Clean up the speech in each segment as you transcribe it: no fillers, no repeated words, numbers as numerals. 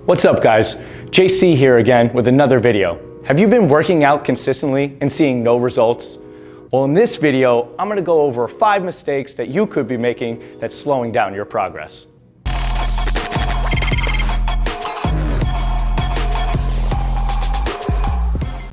What's up guys? JC here again with another video. Have you been working out consistently and seeing no results? Well, in this video, I'm gonna go over 5 mistakes that you could be making that's slowing down your progress.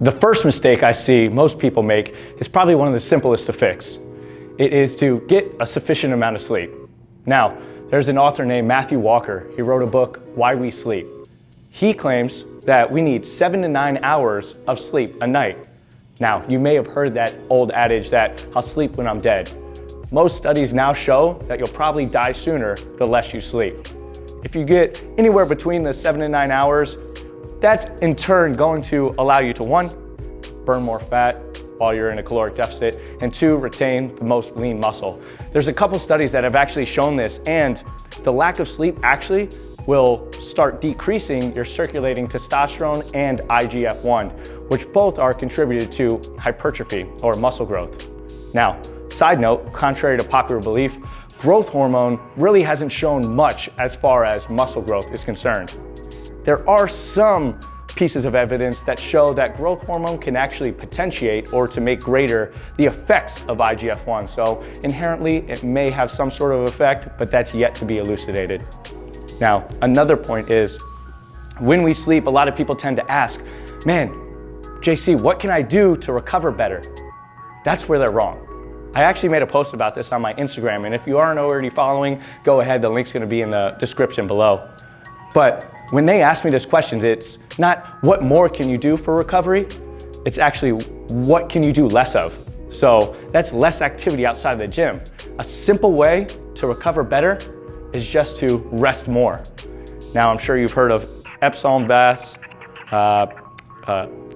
The first mistake I see most people make is probably one of the simplest to fix. It is to get a sufficient amount of sleep. Now, there's an author named Matthew Walker. He wrote a book, Why We Sleep. He claims that we need 7 to 9 hours of sleep a night. Now, you may have heard that old adage that I'll sleep when I'm dead. Most studies now show that you'll probably die sooner the less you sleep. If you get anywhere between the 7 to 9 hours, that's in turn going to allow you to 1, burn more fat while you're in a caloric deficit, and 2, retain the most lean muscle. There's a couple studies that have actually shown this, and the lack of sleep actually will start decreasing your circulating testosterone and IGF-1, which both are contributed to hypertrophy or muscle growth. Now, side note, contrary to popular belief, growth hormone really hasn't shown much as far as muscle growth is concerned. There are some pieces of evidence that show that growth hormone can actually potentiate or to make greater the effects of IGF-1. So inherently, it may have some sort of effect, but that's yet to be elucidated. Now, another point is, when we sleep, a lot of people tend to ask, man, JC, what can I do to recover better? That's where they're wrong. I actually made a post about this on my Instagram, and if you aren't already following, go ahead, the link's gonna be in the description below. But when they ask me this question, it's not what more can you do for recovery, it's actually what can you do less of. So that's less activity outside of the gym. A simple way to recover better is just to rest more. Now, I'm sure you've heard of Epsom baths,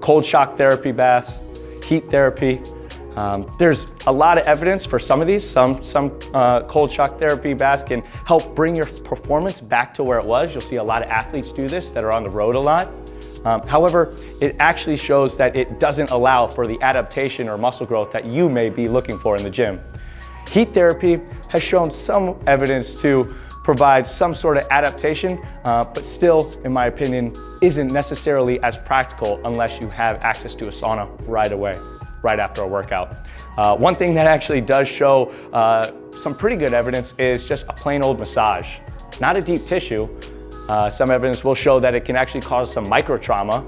cold shock therapy baths, heat therapy. There's a lot of evidence for some of these. Some cold shock therapy baths can help bring your performance back to where it was. You'll see a lot of athletes do this that are on the road a lot. However, it actually shows that it doesn't allow for the adaptation or muscle growth that you may be looking for in the gym. Heat therapy has shown some evidence to provide some sort of adaptation, but still, in my opinion, isn't necessarily as practical unless you have access to a sauna right away, right after a workout. One thing that actually does show some pretty good evidence is just a plain old massage. Not a deep tissue. Some evidence will show that it can actually cause some micro trauma,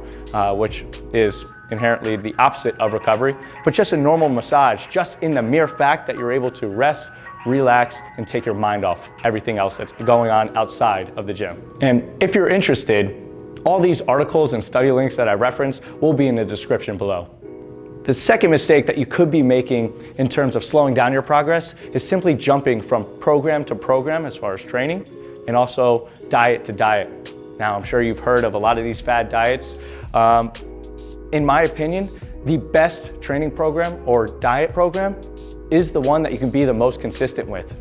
which is inherently the opposite of recovery, but just a normal massage, just in the mere fact that you're able to rest, relax, and take your mind off everything else that's going on outside of the gym. And if you're interested, all these articles and study links that I reference will be in the description below. The second mistake that you could be making in terms of slowing down your progress is simply jumping from program to program as far as training, and also diet to diet. Now, I'm sure you've heard of a lot of these fad diets. In my opinion, the best training program or diet program is the one that you can be the most consistent with.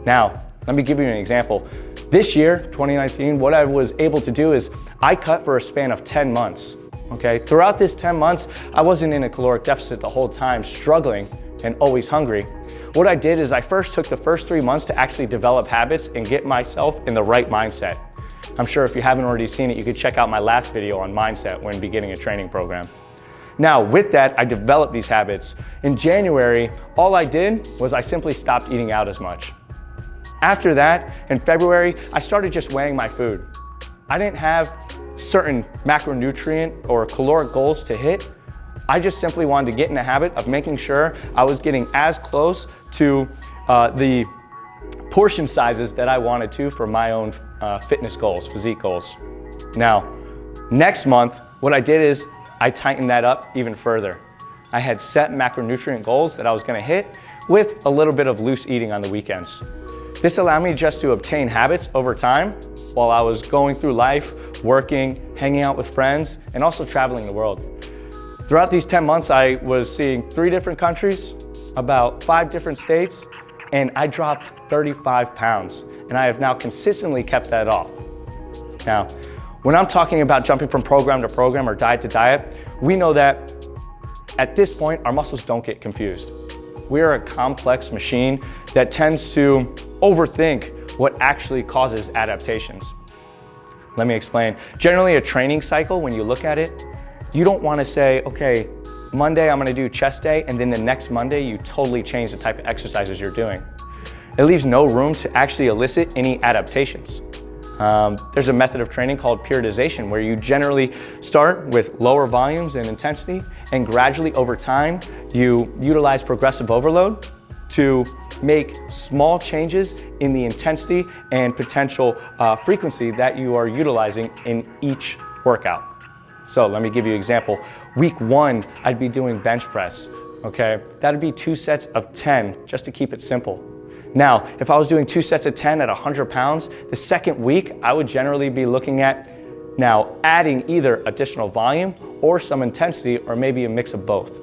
Now, let me give you an example. This year, 2019, what I was able to do is I cut for a span of 10 months. Okay, throughout this 10 months, I wasn't in a caloric deficit the whole time, struggling and always hungry. What I did is I first took the first 3 months to actually develop habits and get myself in the right mindset. I'm sure if you haven't already seen it, you could check out my last video on mindset when beginning a training program. Now, with that, I developed these habits. In January, all I did was I simply stopped eating out as much. After that, in February, I started just weighing my food. I didn't have certain macronutrient or caloric goals to hit. I just simply wanted to get in the habit of making sure I was getting as close to the portion sizes that I wanted to for my own fitness goals, physique goals. Now, next month, what I did is I tightened that up even further. I had set macronutrient goals that I was gonna hit with a little bit of loose eating on the weekends. This allowed me just to obtain habits over time while I was going through life, working, hanging out with friends, and also traveling the world. Throughout these 10 months, I was seeing 3 different countries, about 5 different states, and I dropped 35 pounds, and I have now consistently kept that off. Now, when I'm talking about jumping from program to program or diet to diet, we know that at this point, our muscles don't get confused. We are a complex machine that tends to overthink what actually causes adaptations. Let me explain. Generally, a training cycle, when you look at it, you don't want to say, okay, Monday I'm going to do chest day, and then the next Monday you totally change the type of exercises you're doing. It leaves no room to actually elicit any adaptations. There's a method of training called periodization, where you generally start with lower volumes and intensity, and gradually over time you utilize progressive overload to make small changes in the intensity and potential frequency that you are utilizing in each workout. So let me give you an example. Week 1, I'd be doing bench press, okay? That'd be 2 sets of 10, just to keep it simple. Now, if I was doing 2 sets of 10 at 100 pounds, the second week, I would generally be looking at now adding either additional volume or some intensity, or maybe a mix of both.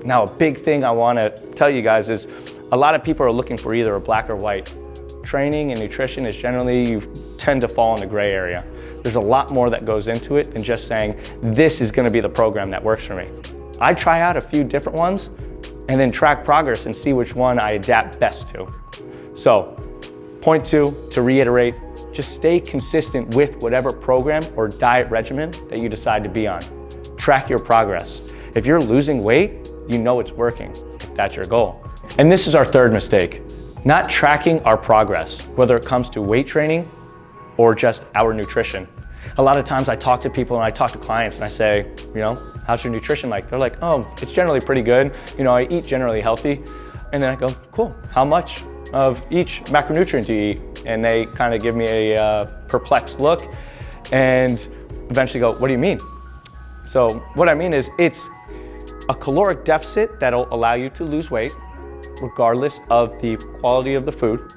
Now, a big thing I wanna tell you guys is a lot of people are looking for either a black or white. Training and nutrition is generally, you tend to fall in the gray area. There's a lot more that goes into it than just saying, this is gonna be the program that works for me. I try out a few different ones and then track progress and see which one I adapt best to. So, point 2, to reiterate, just stay consistent with whatever program or diet regimen that you decide to be on. Track your progress. If you're losing weight, you know it's working, if that's your goal. And this is our third mistake, not tracking our progress, whether it comes to weight training or just our nutrition. A lot of times I talk to people and I talk to clients and I say, you know, how's your nutrition like? They're like, oh, it's generally pretty good. You know, I eat generally healthy. And then I go, cool, how much of each macronutrient do you eat? And they kind of give me a perplexed look and eventually go, what do you mean? So what I mean is, it's a caloric deficit that'll allow you to lose weight regardless of the quality of the food,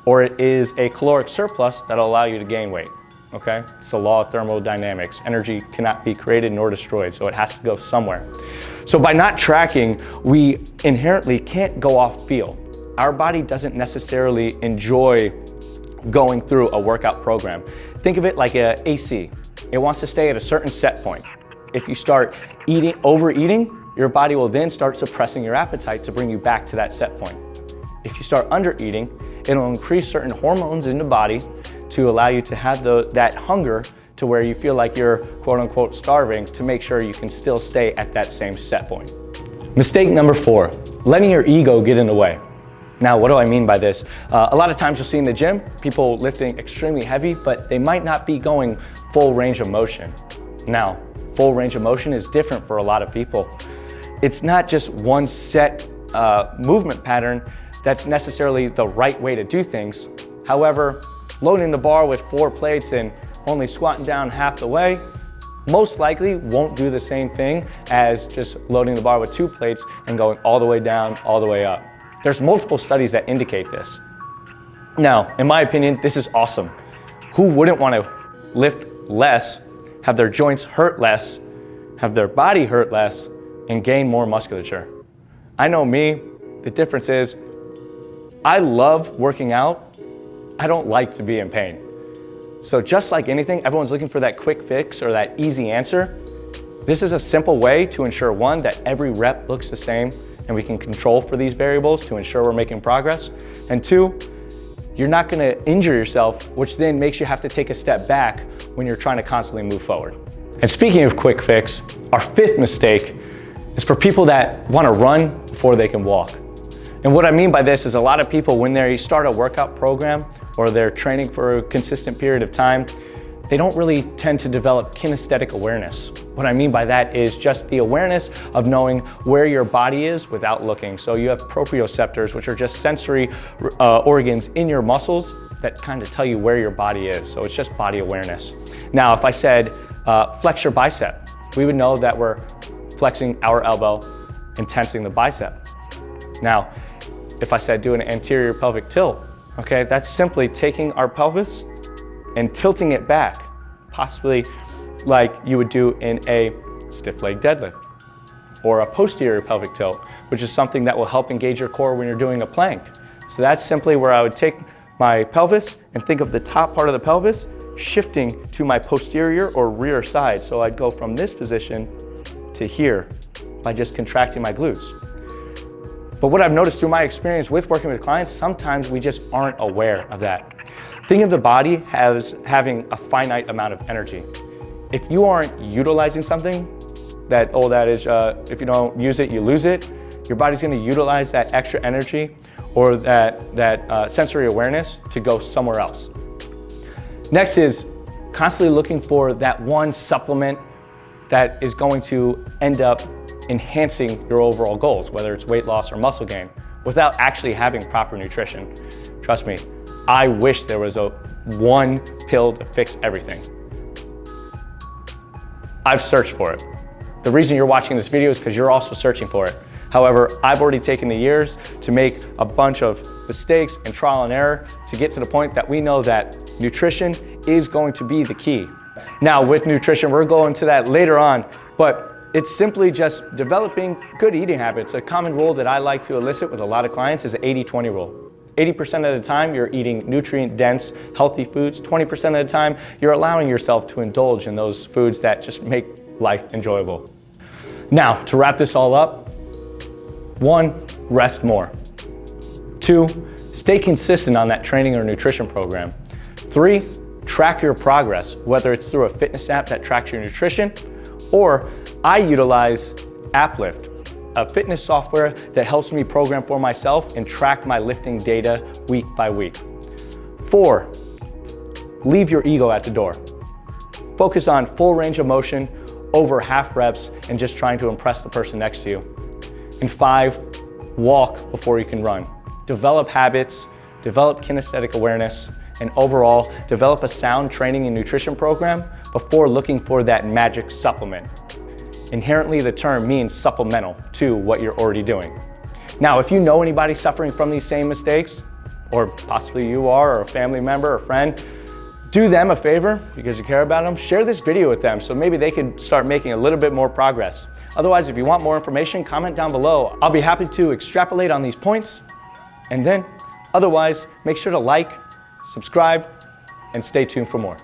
or it is a caloric surplus that'll allow you to gain weight, okay? It's the law of thermodynamics. Energy cannot be created nor destroyed, so it has to go somewhere. So by not tracking, we inherently can't go off feel. Our body doesn't necessarily enjoy going through a workout program. Think of it like a AC. It wants to stay at a certain set point. If you start overeating, your body will then start suppressing your appetite to bring you back to that set point. If you start undereating, it'll increase certain hormones in the body to allow you to have that hunger to where you feel like you're quote unquote starving, to make sure you can still stay at that same set point. Mistake number 4, letting your ego get in the way. Now, what do I mean by this? A lot of times you'll see in the gym, people lifting extremely heavy, but they might not be going full range of motion. Now, full range of motion is different for a lot of people. It's not just one set movement pattern that's necessarily the right way to do things. However, loading the bar with 4 plates and only squatting down half the way most likely won't do the same thing as just loading the bar with 2 plates and going all the way down, all the way up. There's multiple studies that indicate this. Now, in my opinion, this is awesome. Who wouldn't want to lift less, have their joints hurt less, have their body hurt less, and gain more musculature? I know me, the difference is, I love working out. I don't like to be in pain. So just like anything, everyone's looking for that quick fix or that easy answer. This is a simple way to ensure, 1, that every rep looks the same and we can control for these variables to ensure we're making progress. And 2, you're not gonna injure yourself, which then makes you have to take a step back when you're trying to constantly move forward. And speaking of quick fix, our 5th mistake is for people that wanna run before they can walk. And what I mean by this is, a lot of people, when they start a workout program or they're training for a consistent period of time, they don't really tend to develop kinesthetic awareness. What I mean by that is just the awareness of knowing where your body is without looking. So you have proprioceptors, which are just sensory organs in your muscles that kind of tell you where your body is. So it's just body awareness. Now, if I said flex your bicep, we would know that we're flexing our elbow and tensing the bicep. Now, if I said do an anterior pelvic tilt, okay, that's simply taking our pelvis and tilting it back, possibly like you would do in a stiff leg deadlift, or a posterior pelvic tilt, which is something that will help engage your core when you're doing a plank. So that's simply where I would take my pelvis and think of the top part of the pelvis shifting to my posterior or rear side. So I'd go from this position to here by just contracting my glutes. But what I've noticed through my experience with working with clients, sometimes we just aren't aware of that. Think of the body as having a finite amount of energy. If you aren't utilizing something, if you don't use it, you lose it, your body's gonna utilize that extra energy or that sensory awareness to go somewhere else. Next is constantly looking for that one supplement that is going to end up enhancing your overall goals, whether it's weight loss or muscle gain, without actually having proper nutrition. Trust me, I wish there was one pill to fix everything. I've searched for it. The reason you're watching this video is because you're also searching for it. However, I've already taken the years to make a bunch of mistakes and trial and error to get to the point that we know that nutrition is going to be the key. Now with nutrition, we're going to that later on, but it's simply just developing good eating habits. A common rule that I like to elicit with a lot of clients is the 80-20 rule. 80% of the time, you're eating nutrient-dense, healthy foods. 20% of the time, you're allowing yourself to indulge in those foods that just make life enjoyable. Now, to wrap this all up, 1, rest more. 2, stay consistent on that training or nutrition program. 3, track your progress, whether it's through a fitness app that tracks your nutrition, or I utilize AppLift, a fitness software that helps me program for myself and track my lifting data week by week. 4, leave your ego at the door. Focus on full range of motion, over half reps, and just trying to impress the person next to you. And 5, walk before you can run. Develop habits, develop kinesthetic awareness, and overall, develop a sound training and nutrition program before looking for that magic supplement. Inherently, the term means supplemental to what you're already doing. Now, if you know anybody suffering from these same mistakes, or possibly you are, or a family member or friend, do them a favor because you care about them. Share this video with them so maybe they could start making a little bit more progress. Otherwise, if you want more information, comment down below. I'll be happy to extrapolate on these points. And then, otherwise, make sure to like, subscribe, and stay tuned for more.